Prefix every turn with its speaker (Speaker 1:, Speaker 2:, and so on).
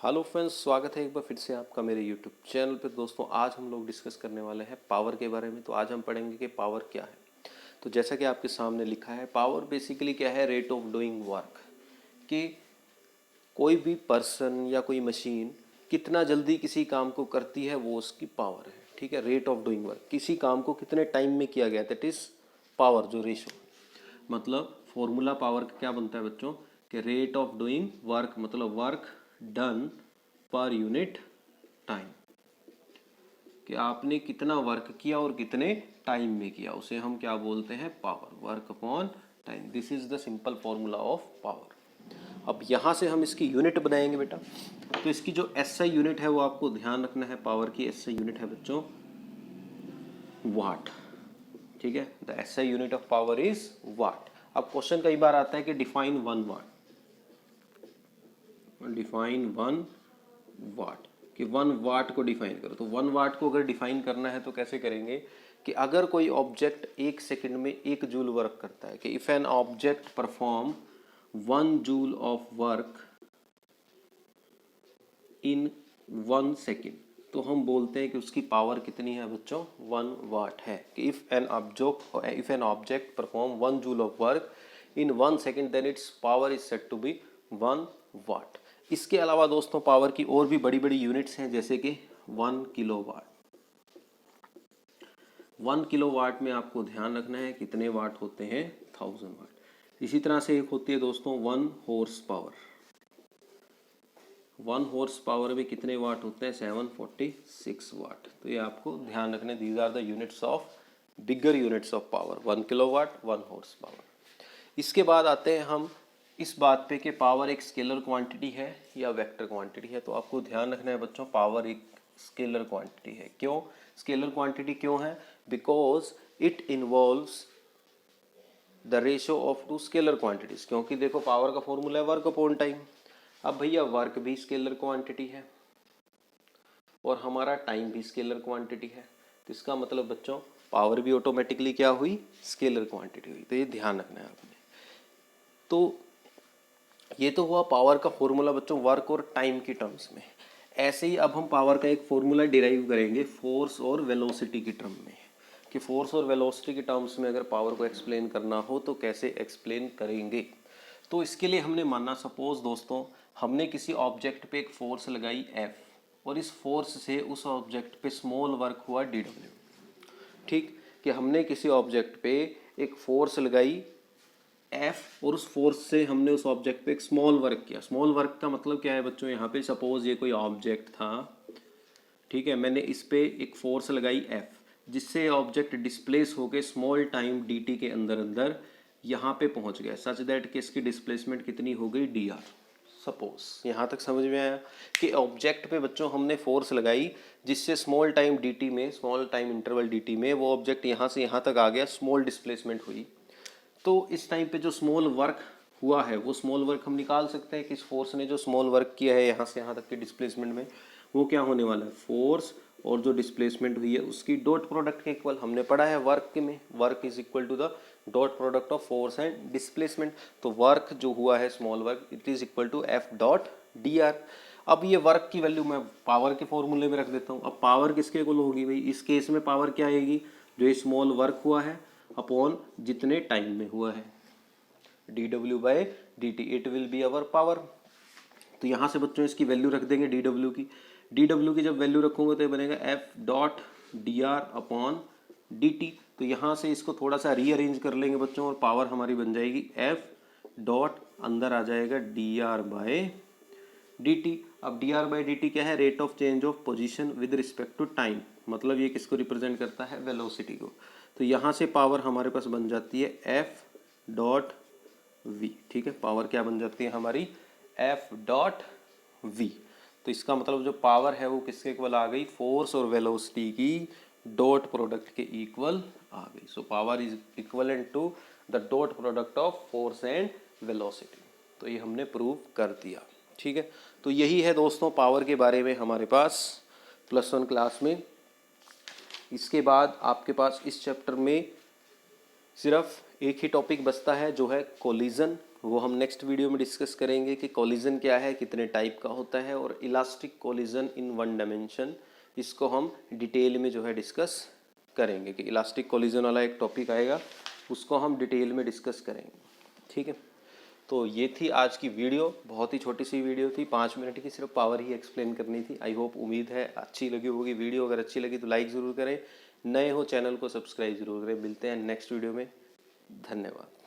Speaker 1: Hello friends, स्वागत है एक बार फिर से आपका मेरे यूट्यूब चैनल पे। दोस्तों आज हम लोग डिस्कस करने वाले हैं पावर के बारे में। तो आज हम पढ़ेंगे कि पावर क्या है। तो जैसा कि आपके सामने लिखा है, पावर बेसिकली क्या है? Rate of doing work. कि कोई भी पर्सन या कोई मशीन कितना जल्दी किसी काम को करती है, वो उसकी पावर है। ठीक है, रेट ऑफ डूइंग वर्क, किसी काम को कितने टाइम में किया गया, दैट इज पावर। जो रेशो मतलब फॉर्मूला पावर का क्या बनता है बच्चों, कि रेट ऑफ डूइंग वर्क मतलब work done per unit time, कि आपने कितना वर्क किया और कितने टाइम में किया, उसे हम क्या बोलते हैं? Power. Work upon time, this is the simple formula of power. अब यहाँ से हम इसकी यूनिट बनाएंगे बेटा। तो इसकी जो एसआई यूनिट है वो आपको ध्यान रखना है। पावर की एसआई यूनिट है बच्चों वाट। ठीक है, the SI unit of power is what. अब क्वेश्चन कई बार आता है कि डिफाइन वन वाट, डिफाइन वन वाट, कि वन वाट को डिफाइन करो। तो वन वाट को अगर डिफाइन करना है तो कैसे करेंगे, कि अगर कोई ऑब्जेक्ट एक सेकंड में 1 जूल वर्क करता है, कि if an object perform 1 joule of work in 1 second, तो हम बोलते हैं कि उसकी पावर कितनी है बच्चों? 1 वाट है। कि if an object perform 1 joule of work in 1 second, then its power is said to be 1 watt. इसके अलावा दोस्तों पावर की और भी बड़ी बड़ी यूनिट्स हैं, जैसे कि 1 किलोवाट। 1 किलोवाट में आपको ध्यान रखना है कितने वाट होते हैं? 1000 वाट। इसी तरह से एक होती है दोस्तों 1 हॉर्स पावर। 1 हॉर्स पावर में कितने वाट होते हैं? 746 वाट। तो ये आपको ध्यान रखने, these are the units of bigger units of power. 1 kilowatt, 1 horsepower. इसके बाद आते हैं हम इस बात पे कि पावर एक स्केलर क्वांटिटी है या वेक्टर क्वांटिटी है। तो आपको ध्यान रखना है बच्चों, पावर एक स्केलर क्वांटिटी है। क्यों स्केलर क्वांटिटी क्यों है? Because it involves the ratio of two scalar quantities. क्योंकि देखो पावर का फॉर्मूला है वर्क अपॉन टाइम। अब भैया वर्क भी स्केलर क्वांटिटी है और हमारा टाइम भी स्केलर क्वांटिटी है। तो इसका मतलब बच्चों पावर भी ऑटोमेटिकली क्या हुई? स्केलर क्वांटिटी हुई। तो ये ध्यान रखना है आपने। तो ये तो हुआ पावर का फॉर्मूला बच्चों वर्क और टाइम की टर्म्स में। ऐसे ही अब हम पावर का एक फॉर्मूला डिराइव करेंगे फोर्स और वेलोसिटी की टर्म में, कि फोर्स और वेलोसिटी की टर्म्स में अगर पावर को एक्सप्लेन करना हो तो कैसे एक्सप्लेन करेंगे। तो इसके लिए हमने माना, सपोज दोस्तों हमने किसी ऑब्जेक्ट पे एक फोर्स लगाई F और इस फोर्स से उस ऑब्जेक्ट पे स्मॉल वर्क हुआ DW। ठीक, कि हमने किसी ऑब्जेक्ट पे एक फोर्स लगाई F और उस फोर्स से हमने उस ऑब्जेक्ट पे एक स्मॉल वर्क किया। स्मॉल वर्क का मतलब क्या है बच्चों? यहाँ पे सपोज ये कोई ऑब्जेक्ट था, ठीक है, मैंने इस पे एक फोर्स लगाई F जिससे ऑब्जेक्ट डिस्प्लेस होके स्मॉल टाइम dt के अंदर अंदर यहाँ पे पहुँच गया, सच दैट कि इसकी डिस्प्लेसमेंट कितनी हो गई? dr। सपोज यहाँ तक समझ में आया कि ऑब्जेक्ट पे बच्चों हमने फोर्स लगाई जिससे स्मॉल टाइम dt में, स्मॉल टाइम इंटरवल dt में वो ऑब्जेक्ट यहाँ से यहाँ तक आ गया, स्मॉल डिस्प्लेसमेंट हुई। तो इस टाइम पे जो स्मॉल वर्क हुआ है वो स्मॉल वर्क हम निकाल सकते हैं कि इस फोर्स ने जो स्मॉल वर्क किया है यहाँ से यहाँ तक के डिस्प्लेसमेंट में, वो क्या होने वाला है? फोर्स और जो डिस्प्लेसमेंट हुई है उसकी डॉट प्रोडक्ट के इक्वल। हमने पढ़ा है वर्क में, work is equal to the dot product of force and displacement. तो वर्क जो हुआ है small work, it is equal to F dot dr। अब ये वर्क की वैल्यू मैं पावर के फॉर्मूले में रख देता हूँ। अब पावर किसके इक्वल होगी भाई? इस केस में पावर क्या आएगी? जो ये स्मॉल वर्क हुआ है अपॉन जितने टाइम में हुआ है, dw by dt, it will be our power. तो यहाँ से बच्चों इसकी वैल्यू रख देंगे dw की जब वैल्यू रखूंगे तो ये बनेगा F dot dr upon dt। तो यहाँ से इसको थोड़ा सा रीअरेंज कर लेंगे बच्चों और पावर हमारी बन जाएगी F डॉट अंदर आ जाएगा dr बाय dt। अब dr बाई dt क्या है? Rate of change of position with respect to time. मतलब ये किसको रिप्रेजेंट करता है? वेलोसिटी को। तो यहाँ से पावर हमारे पास बन जाती है F डॉट v। ठीक है, पावर क्या बन जाती है हमारी? F dot v। तो इसका मतलब जो पावर है वो किसके इक्वल आ गई? फोर्स और वेलोसिटी की डॉट प्रोडक्ट के इक्वल आ गई। So power is equivalent to the dot product of force and velocity. तो ये हमने प्रूव कर दिया। ठीक है, तो यही है दोस्तों पावर के बारे में हमारे पास +1 क्लास में। इसके बाद आपके पास इस चैप्टर में सिर्फ एक ही टॉपिक बचता है जो है कोलिजन। वो हम नेक्स्ट वीडियो में डिस्कस करेंगे कि कोलिजन क्या है, कितने टाइप का होता है, और elastic collision in one dimension, इसको हम डिटेल में जो है डिस्कस करेंगे कि इलास्टिक कोलिजन वाला एक टॉपिक आएगा, उसको हम डिटेल में डिस्कस करेंगे। ठीक है, तो ये थी आज की वीडियो, बहुत ही छोटी सी वीडियो थी, 5 मिनट की, सिर्फ पावर ही एक्सप्लेन करनी थी। आई होप, उम्मीद है अच्छी लगी होगी वीडियो। अगर अच्छी लगी तो लाइक ज़रूर करें, नए हो चैनल को सब्सक्राइब ज़रूर करें। मिलते हैं नेक्स्ट वीडियो में, धन्यवाद।